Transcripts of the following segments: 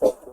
thank you.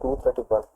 231.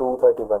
231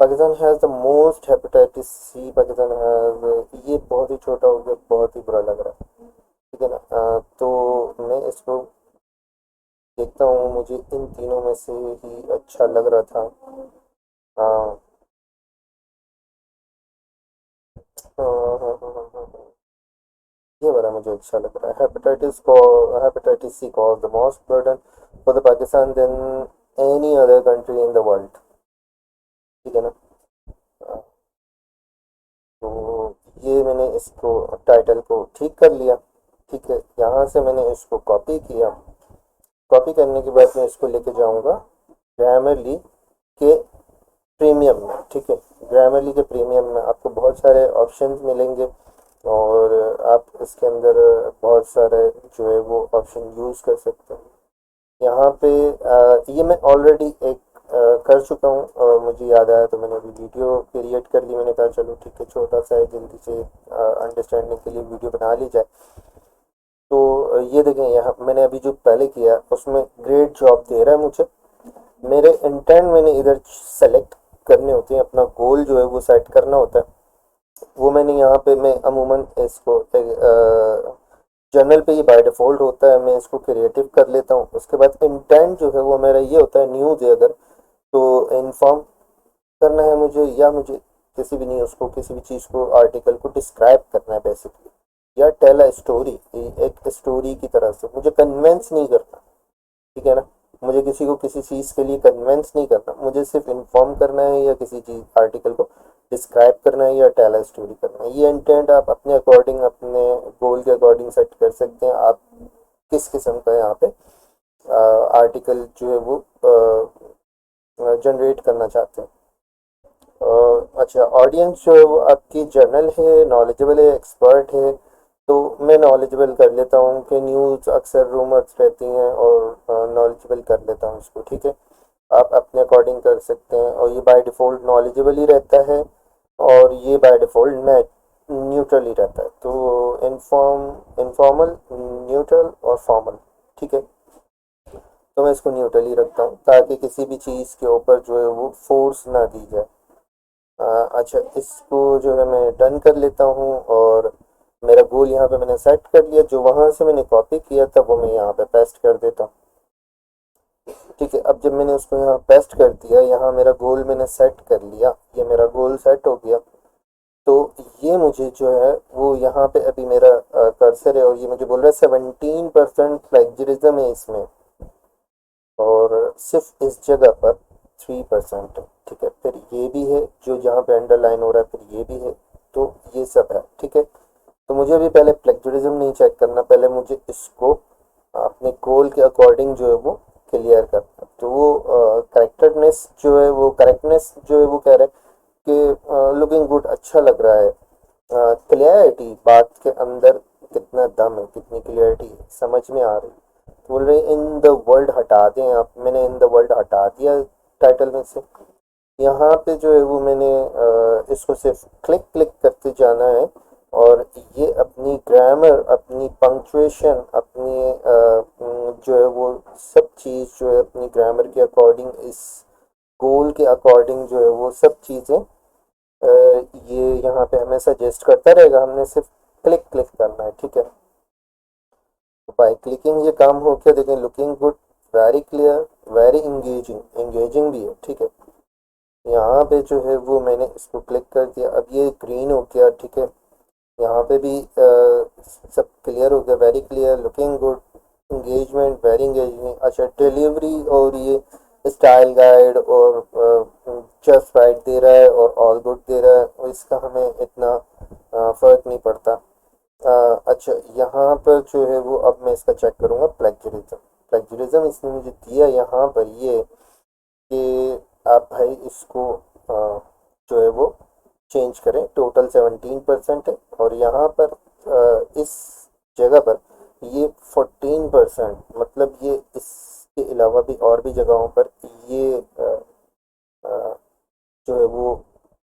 Pakistan has the most hepatitis C, Pakistan has, ये बहुत ही छोटा हो गया, बहुत ही बुरा लग रहा है, ठीक है ना। तो मैं इसको देखता हूँ, मुझे इन तीनों में से ही अच्छा लग रहा था। हाँ हाँ हाँ हाँ हाँ हाँ, हाँ। ये वाला मुझे अच्छा लग रहा है। Hepatitis C cause the most burden for the Pakistan than any other country in the world, ठीक है ना। हाँ, तो ये मैंने इसको टाइटल को ठीक कर लिया, ठीक है। यहाँ से मैंने इसको कॉपी किया, कॉपी करने के बाद मैं इसको लेके जाऊँगा ग्रामरली के प्रीमियम में, ठीक है। ग्रामरली के प्रीमियम में आपको बहुत सारे ऑप्शंस मिलेंगे, और आप इसके अंदर बहुत सारे जो है वो ऑप्शन यूज़ कर सकते हैं। यहाँ पे ये मैं ऑलरेडी एक कर चुका हूँ, और मुझे याद आया तो मैंने अभी वीडियो क्रिएट कर ली। मैंने कहा चलो ठीक है, छोटा सा है, जल्दी से अंडरस्टैंडिंग के लिए वीडियो बना ली जाए। तो ये देखें, यहाँ मैंने अभी जो पहले किया उसमें ग्रेट जॉब दे रहा है मुझे। मेरे इंटेंट मैंने इधर सेलेक्ट करने होते हैं, अपना गोल जो है वो सेट करना होता है। वो मैंने यहाँ पे, मैं अमूमन इसको जनरल पे ये बाय डिफ़ॉल्ट होता है, मैं इसको क्रिएटिव कर लेता हूँ। उसके बाद इंटेंट जो है वो मेरा ये होता है, न्यूज़ है अगर तो इन्फॉर्म करना है मुझे, या मुझे किसी भी न्यूज़ को, किसी भी चीज़ को, आर्टिकल को डिस्क्राइब करना है बेसिकली, या टेल अ स्टोरी, एक स्टोरी की तरह से। मुझे कन्वेंस नहीं करना, ठीक है ना। मुझे किसी को किसी चीज़ के लिए कन्वेंस नहीं करना, मुझे सिर्फ इन्फॉर्म करना है, या किसी चीज़ आर्टिकल को डिस्क्राइब करना है, या टेल अ स्टोरी करना है। ये इंटेंट आप अपने अकॉर्डिंग, अपने गोल के अकॉर्डिंग सेट कर सकते हैं। आप किस किस्म का यहाँ पे आर्टिकल जो है वो जनरेट करना चाहते हैं। अच्छा, ऑडियंस जो है वो आपकी जर्नल है, नॉलेजेबल है, एक्सपर्ट है, तो मैं नॉलेजेबल कर लेता हूँ कि न्यूज़ अक्सर रूमर्स रहती हैं, और नॉलेजेबल कर लेता हूँ इसको, ठीक है। आप अपने अकॉर्डिंग कर सकते हैं, और ये बाय डिफ़ॉल्ट नॉलेजेबल ही रहता है, और ये बाय डिफ़ॉल्ट न्यूट्रल ही रहता है। तो इनफॉर्मल, न्यूट्रल और फॉर्मल, ठीक है। तो मैं इसको न्यूट्रल ही रखता हूँ, ताकि किसी भी चीज़ के ऊपर जो है वो फोर्स ना दी जाए। अच्छा, इसको जो है मैं डन कर लेता हूँ, और मेरा गोल यहाँ पे मैंने सेट कर लिया। जो वहाँ से मैंने कॉपी किया था वो मैं यहाँ पे पेस्ट कर देता हूँ, ठीक है। अब जब मैंने उसको यहाँ पेस्ट कर दिया, यहाँ मेरा गोल मैंने सेट कर लिया, ये मेरा गोल सेट हो गया। तो ये मुझे जो है वो यहाँ पे अभी मेरा कर्सर है, और ये मुझे बोल रहा है 17% प्लेगरिज्म है इसमें, और सिर्फ इस जगह पर 3% है, ठीक है। फिर ये भी है जो जहाँ पे अंडरलाइन हो रहा है, फिर ये भी है, तो ये सब है, ठीक है। तो मुझे अभी पहले प्लेगरिज्म नहीं चेक करना, पहले मुझे इसको अपने गोल के अकॉर्डिंग जो है वो क्लियर करना। तो वो करेक्टनेस जो है वो, करेक्टनेस जो है वो कह रहा है कि लुकिंग गुड, अच्छा लग रहा है। क्लियरिटी, बात के अंदर कितना दम है, कितनी क्लियरिटी है, समझ में आ रही। बोल रहे इन द वर्ल्ड हटा दें आप, मैंने इन द वर्ल्ड हटा दिया टाइटल में से। यहाँ पे जो है वो मैंने इसको सिर्फ क्लिक क्लिक करते जाना है, और ये अपनी ग्रामर, अपनी पंक्चुएशन, अपनी जो है वो सब चीज़ जो है अपनी ग्रामर के अकॉर्डिंग, इस गोल के अकॉर्डिंग जो है वो सब चीज़ें ये यहाँ पे हमें सजेस्ट करता रहेगा। हमने सिर्फ क्लिक क्लिक करना है, ठीक है। बाय क्लिकिंग ये काम हो गया, देखें, looking good, very clear, very engaging, engaging भी है, ठीक है। यहाँ पे जो है वो मैंने इसको क्लिक कर दिया, अब ये ग्रीन हो गया, ठीक है। यहाँ पे भी सब क्लियर हो गया, very clear, looking good, engagement, very engaging. अच्छा, डिलीवरी और ये स्टाइल गाइड और जस्ट राइट दे रहा है, और ऑल गुड दे रहा है, और इसका हमें इतना फ़र्क नहीं पड़ता। अच्छा, यहाँ पर जो है वो अब मैं इसका चेक करूँगा, प्लेगरिज्म। प्लेगरिज्म इसने मुझे दिया यहाँ पर ये कि आप भाई इसको जो है वो चेंज करें, टोटल 17% है, और यहाँ पर इस जगह पर ये 14%, मतलब ये इसके अलावा भी और भी जगहों पर ये अ, जो है वो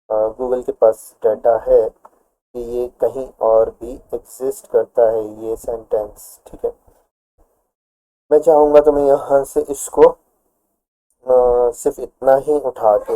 गूगल के पास डाटा है कि ये कहीं और भी एग्जिस्ट करता है ये सेंटेंस, ठीक है। मैं चाहूँगा तो मैं यहाँ से इसको सिर्फ इतना ही उठा के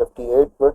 58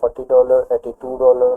$40، $82